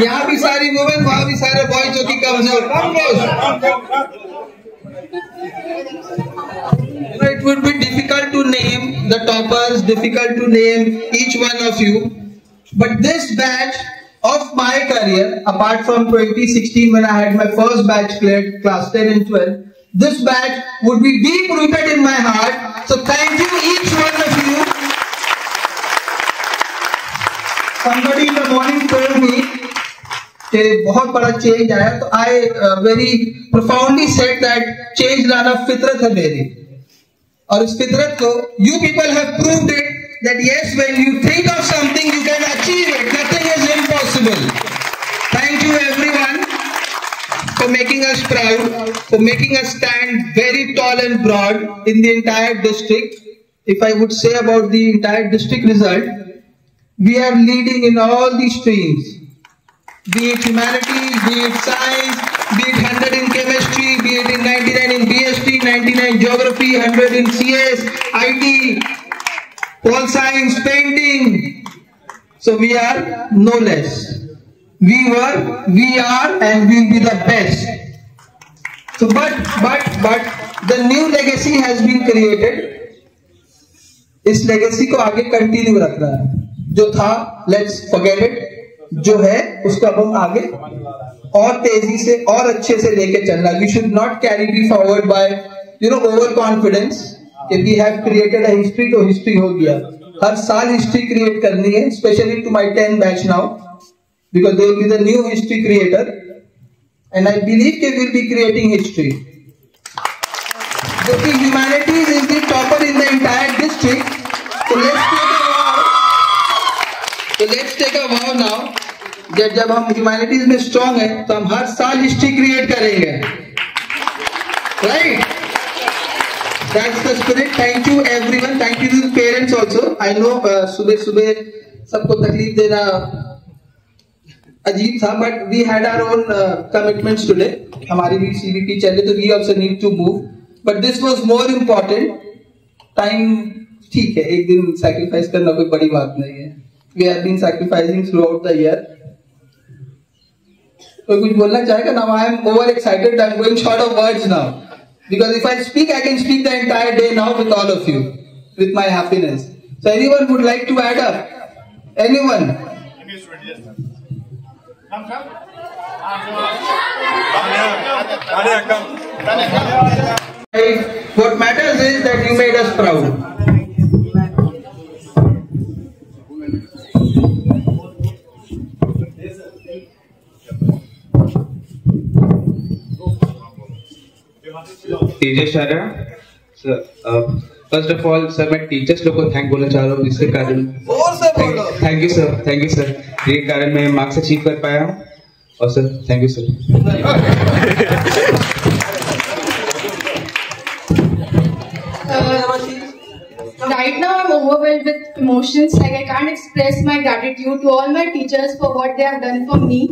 यहाँ भी सारी वुमेन, वहाँ भी सारे बॉयज जो कि कम है। It would be difficult to name the toppers, difficult to name each one of you. But this batch of my career, apart from 2016 when I had my first batch cleared, class 10 and 12, this batch would be deep rooted in my heart. So thank you each one of you. Somebody in the morning told me कि बहुत बड़ा change आया, तो I very profoundly said that change लाना फितरत है मेरी, और इस फितरत को you people have proved it that yes, when you think of something you can achieve it. Nothing is impossible. Thank you everyone for making us proud, for making us stand very tall and broad in the entire district. If I would say about the entire district result, we are leading in all the streams, be it humanities, be it science, be it 100 in chemistry, be it in 99 in BST, 99 geography, 100 in CS, IT, Pol Science, painting. So we are no less. We were, we are, and we will be the best. So but the new legacy has been created. इस legacy को आगे continue रखना है. जो था, let's forget it. जो है, उसको अब हम आगे और तेजी से और अच्छे से लेके चलना. We should not carry it forward by, overconfidence. कि we have created a history, तो history हो गया. हर साल history create करनी है, especially to my 10 batch now, because they will be the new history creator, and I believe they will be creating history. क्योंकि humanities is the topper in the entire district, so let's take a vow now. जब हम humanities में strong हैं, तो हम हर साल history create करेंगे, right? That's the spirit. Thank you everyone. Thank you to the parents also. I know सुबह सबको तकलीफ देना अजीब था, but we had our own commitments today. हमारी भी CVP चले, तो we also need to move. But this was more important. Time ठीक है, एक दिन sacrifice करना कोई बड़ी बात नहीं है. We have been sacrificing throughout the year. कोई कुछ बोलना चाहेगा? Now I am over excited. I am going short of words now. Because if I speak, I can speak the entire day now with all of you, with my happiness. So anyone would like to add up? Anyone? What matters is that you made us proud. तेजस शारा sir, first of all sir मैं teachers लोग को thank बोलना चाह रहा हूँ, जिसके कारण थैंक यू सर, जिसके कारण मैं मार्क्स अचीव कर पाया हूँ. और sir thank you sir. Right now I'm overwhelmed with emotions. Like I can't express my gratitude to all my teachers for what they have done for me.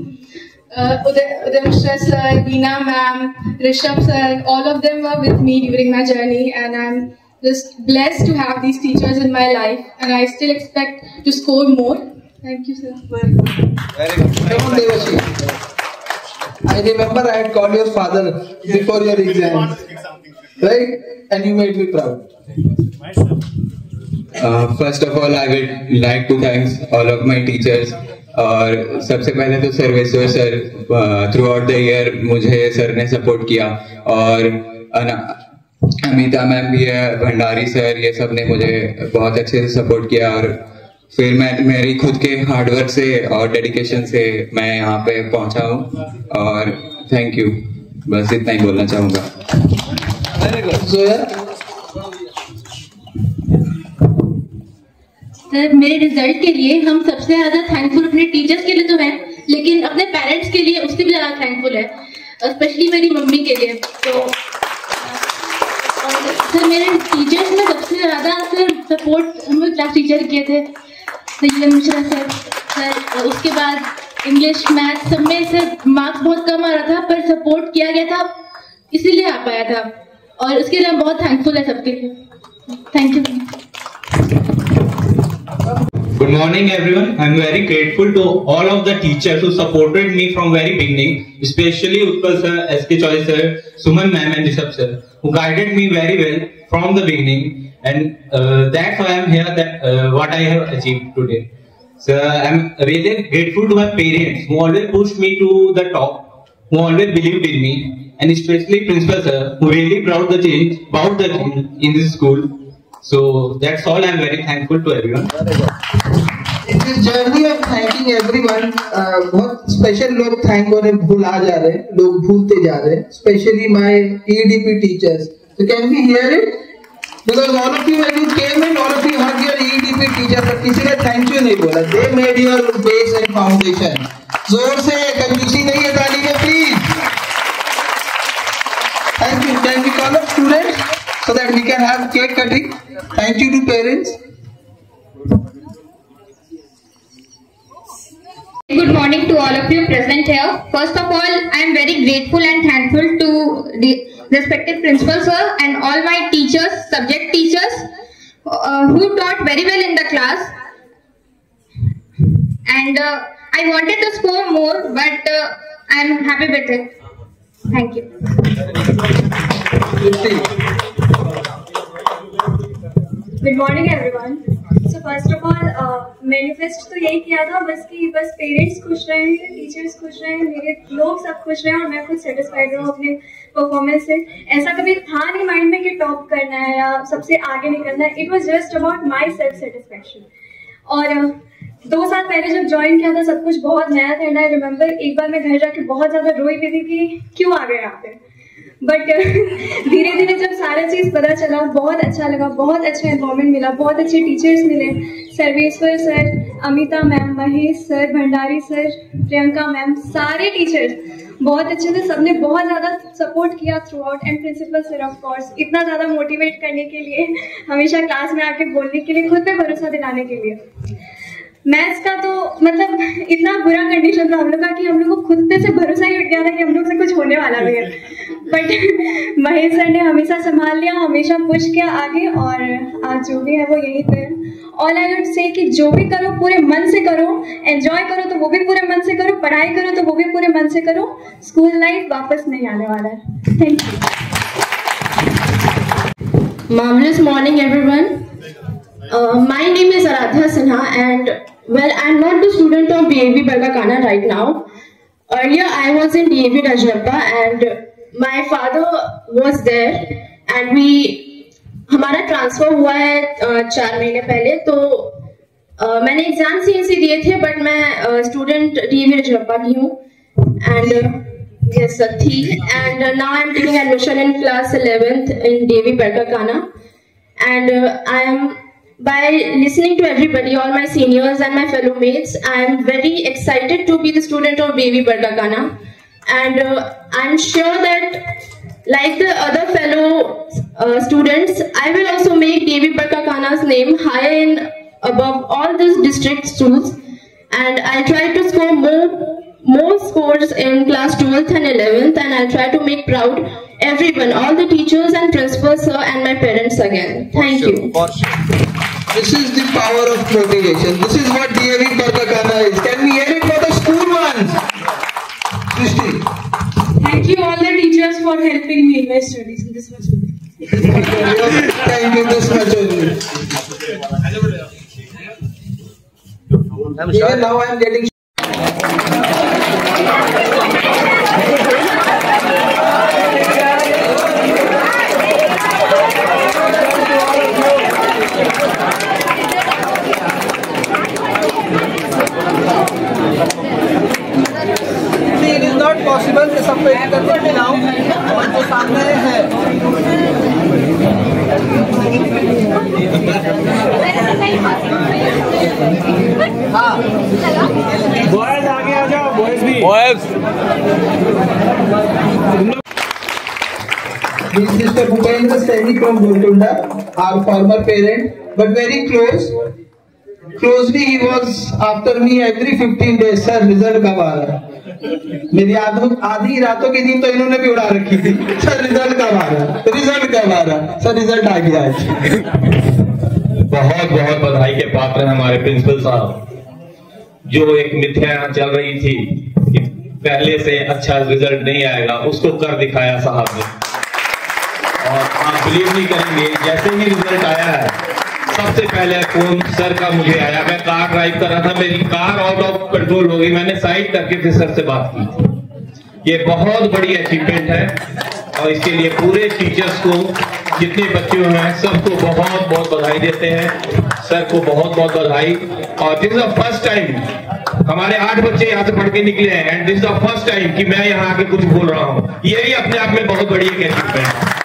Uday Mishra sir, Veena ma'am, Rishabh sir, all of them were with me during my journey, and I'm just blessed to have these teachers in my life, and I still expect to score more. Thank you sir. I remember I had called your father before your exam, right? And you made me proud. First of all, I would like to thank all of my teachers. और सबसे पहले तो Sarveshwar sir, through out the year मुझे sir ने support किया, और Amita ma'am भी है, भंडारी सर, ये सब ने मुझे बहुत अच्छे से सपोर्ट किया. और फिर मैं मेरी खुद के हार्डवर्क से और डेडिकेशन से मैं यहाँ पे पहुँचा हूँ, और थैंक यू. बस इतना ही बोलना चाहूँगा. सर मेरे रिजल्ट के लिए हम सबसे ज्यादा थैंकफुल अपने टीचर्स के लिए तो हैं, लेकिन अपने पेरेंट्स के लिए उससे भी ज्यादा थैंकफुल है, स्पेशली मेरी मम्मी के लिए. तो सर मेरे टीचर्स में सबसे ज्यादा सर सपोर्ट हमें क्लास टीचर किए थे, सैयद मिश्रा सर. उसके बाद इंग्लिश मैथ सब में सर मार्क्स बहुत कम आ रहा था, पर सपोर्ट किया गया था, इसीलिए आ पाया था, और उसके लिए बहुत थैंकफुल है सबके लिए. Thank you. Good morning everyone. I am very grateful to all of the teachers who supported me from very beginning, especially Utpal sir, SK Choi sir, Suman ma'am and Rishabh sir, who guided me very well from the beginning, and that's why I am here, that what I have achieved today. So I'm really grateful to my parents who always pushed me to the top, who always believed in me, and especially Principal Sir who really brought the change in this school. So that's all. I'm very thankful to everyone. In this journey of thanking everyone, बहुत special लोग thank होने भूला जा रहे हैं, लोग भूलते जा रहे हैं, especially my EDP teachers. So can we hear it? Because all of you when you came in, all of you heard your EDP teacher, but किसी ने thank you नहीं बोला. They made your base and foundation. जोर से कंजूसी नहीं है ताली में please. Thank you. Can we call up students so that we can have cake cutting? Thank you to parents. Good morning to all of you present here. First of all, I am very grateful and thankful to the respected principal sir and all my teachers, subject teachers, who taught very well in the class. And I wanted to score more, but I am happy with it. Thank you. Good morning everyone. So first of all, manifest तो यही किया था बस कि बस parents खुश रहे, teachers खुश रहे, मेरे लोग सब खुश रहे और मैं खुद सेटिस्फाइड रहूँ अपने परफॉर्मेंस से. ऐसा कभी था नहीं माइंड में कि टॉप करना है या सबसे आगे निकलना है. It was just about my self satisfaction. और 2 साल पहले जब ज्वाइन किया था सब कुछ बहुत नया था. एंड आई रिमेम्बर एक बार मैं घर जाके बहुत ज्यादा रोई भी थी कि क्यों आ गए यहाँ पे. बट धीरे धीरे जब सारा चीज पता चला बहुत अच्छा लगा, बहुत अच्छा एनवायरमेंट मिला, बहुत अच्छे टीचर्स मिले. Sarveshwar sir, Amita ma'am, Mahesh sir, Bhandari sir, Priyanka ma'am, सारे टीचर्स बहुत अच्छे थे. सबने बहुत ज्यादा सपोर्ट किया throughout. And principal sir of course इतना ज्यादा मोटिवेट करने के लिए, हमेशा क्लास में आके बोलने के लिए, खुद पे भरोसा दिलाने के लिए. मैथ्स का तो मतलब इतना बुरा कंडीशन था हम लोग का कि हम लोग को खुद पे से भरोसा ही उठ गया था कि हम लोग से कुछ होने वाला भी है. बट महेश सर ने हमेशा संभाल लिया, हमेशा पुश किया आगे और आज जो भी है वो यहीं पे. ऑल आई वुड से कि जो भी करो पूरे मन से करो, एंजॉय करो तो वो भी पूरे मन से करो, पढ़ाई करो तो वो भी पूरे मन से करो. स्कूल लाइफ वापस नहीं आने वाला है. Thank you. Marvelous morning everyone. My name is Aradhya Sinha and well, I am not the student of DAV Barkakana right now. Earlier I was in DAV Rajrappa and my father was there and हमारा transfer हुआ है 4 महीने पहले. तो मैंने exam CNC दिए थे but मैं स्टूडेंट DAV Rajrappa की हूँ and yes थी. And now I am taking admission in class 11th in DAV Barkakana and I am by listening to everybody, all my seniors and my fellow mates, I am very excited to be the student of DAV Barkakana and I am sure that like the other fellow students, I will also make DAV Barkakana's name higher in above all these district schools and I try to score more scores in class 12th and 11th and I try to make proud everyone, all the teachers and principals sir and my parents again. Thank you. This is the power of motivation. This is what DAV Barkakana is. Can we hear it for the school ones? Srishti. Thank you all the teachers for helping me in my studies in this much. Thank you this much only. Even now I am getting. It is not possible कि सबको एक करके मिलाऊं और जो सामने है हाँ boys आगे आ जाओ. बॉयज भी Mr. Bhupendra Saini from Golconda, our former parent, but very closely he was after me every 15 days. Sir, result कब आ रहा है? मेरी आधी रातों की नींद तो इन्होंने भी उड़ा रखी थी. सर रिजल्ट कब आ रहा है? रिजल्ट कब आ रहा है? सर रिजल्ट आ गया है. बहुत बहुत बधाई के पात्र हैं हमारे प्रिंसिपल साहब. जो एक मिथ्या चल रही थी कि पहले से अच्छा रिजल्ट नहीं आएगा, उसको कर दिखाया साहब ने. और आप बिलीव नहीं करेंगे, जैसे ही रिजल्ट आया है सबसे पहले फोन सर का मुझे आया। मैं कार ड्राइव कर रहा था, मेरी कार आउट ऑफ कंट्रोल हो गई, मैंने साइड करके फिर सर से बात की थी। ये बहुत बड़ी अचीवमेंट है और इसके लिए पूरे टीचर्स को, जितने बच्चे हैं सबको बहुत बहुत बधाई देते हैं। सर को बहुत बहुत बधाई। और this is the first time हमारे 8 बच्चे यहाँ से पढ़ के निकले हैं and this is the first time कि मैं यहाँ आके कुछ बोल रहा हूँ। ये भी अपने आप में बहुत बड़ी एक अचीवमेंट है।